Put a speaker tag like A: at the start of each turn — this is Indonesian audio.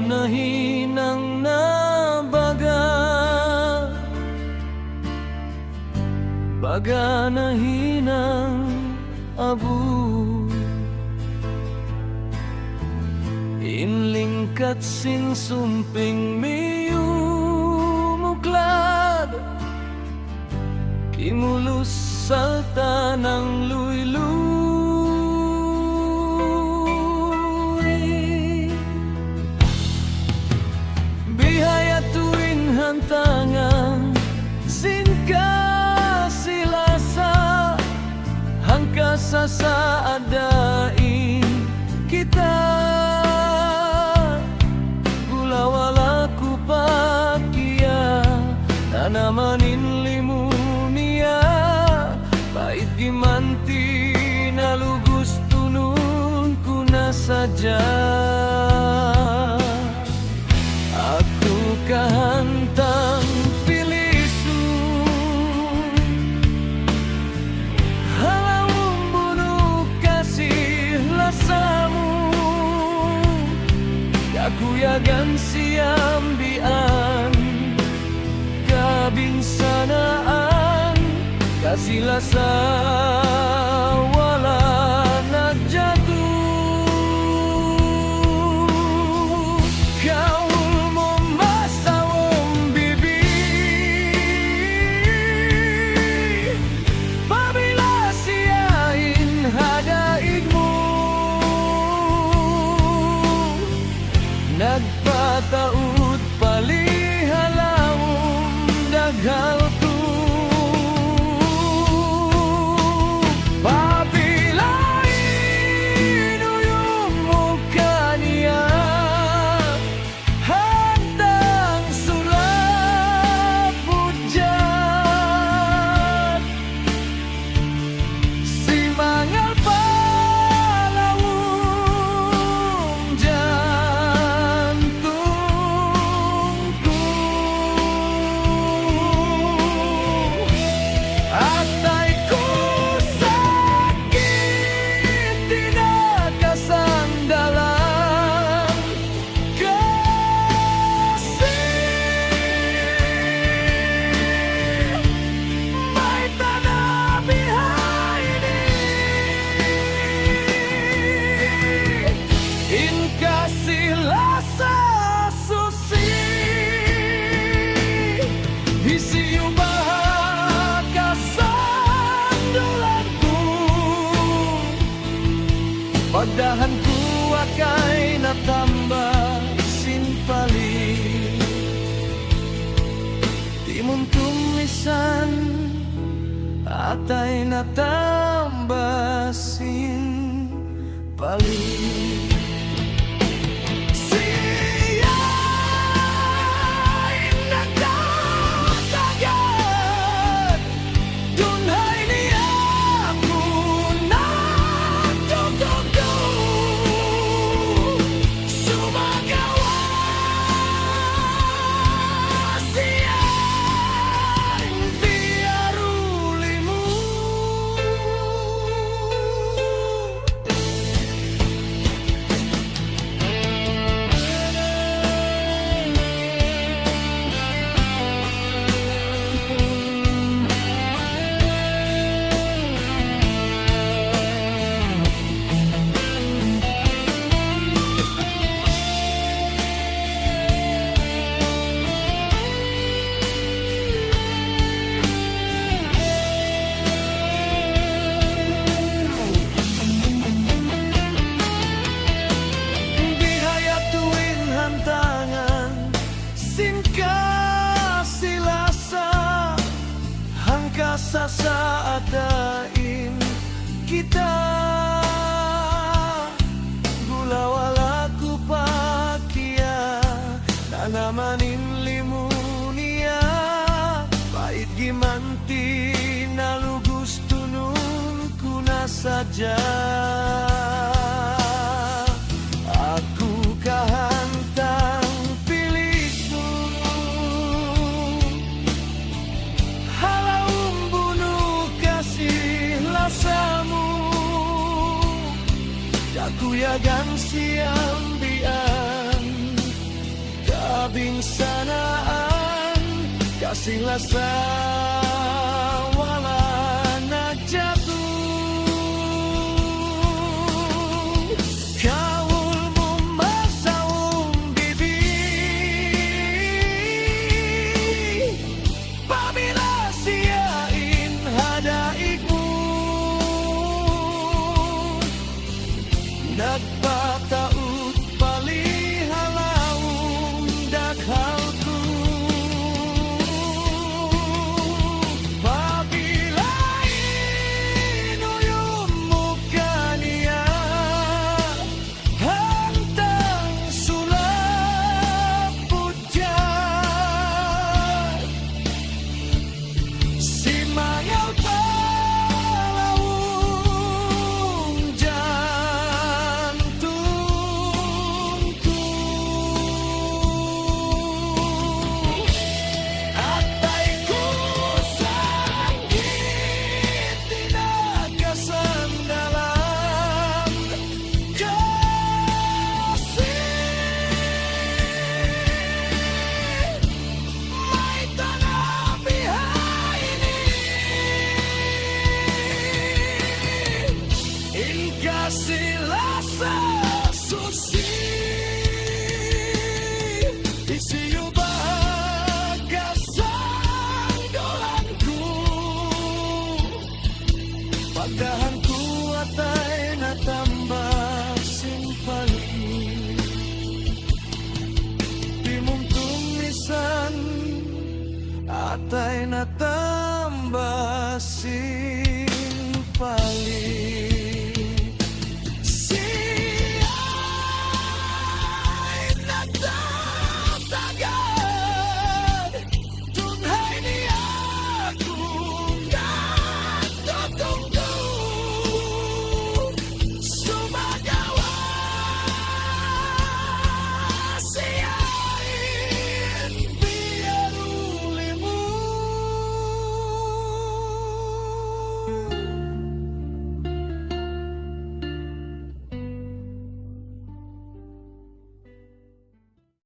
A: nahinang nabaga, baga nahinang abu. Inlingkat sinsumping miyumuklad, imulus salta ng luy-luy. Bihaya tuwin hantangan, sinka silasa, hangkasa sa adain kita. Gulawala ku pakia, tanamanin limunia, pait gimanti na lugos tunun ku na saja. Aku kahantang pilisun, halau bunuh kasih lasamu. Aku yagan siambian kabinsanaan, kasih lasa wala nagjatuh. Kaul mo masawang bibi, pabila siyain hadaigmu. Nagpataud palihalawong daghal ko, papilain uyong mo kaniya, hantang sulapod dyan. Si mangal palawong dyan tungku, atay ko sakit di nakasandalan. Kasih may tanabihay ni inkasilasa susi, isiyo kasandulanku. Pagdahan ku akay natambah sinpali, timon tumisan atay natambah sinpali. Siya'y nagtatagan, dunhay niya ako natututo. Sumagawa siya'y diaruli mo. Bihaya tuwin hantangan, singka silasa, hangkasa sa adain kita. Gulawala ku pakia, tanamanin limunia, pait gimanti na lugos tunun ku na saja. Aku kahantang pilisun, halau bunuh kasih lasamu. Aku yagan siambian kasih lasa wala na jatuh kaulmu masaung bibi pamila siyain hadaikmu nagpataut palihalaong dakhalku pabilain uyum mo kaniya hantang sulapot dyan simangaw palawong jantungku atay ko sakit tinagasandalan kasi may tanabihay Inkasilasa susi isiyo bahagasang dolanku pagdahanku atay natambah simpali timong tumisan atay natambah simpali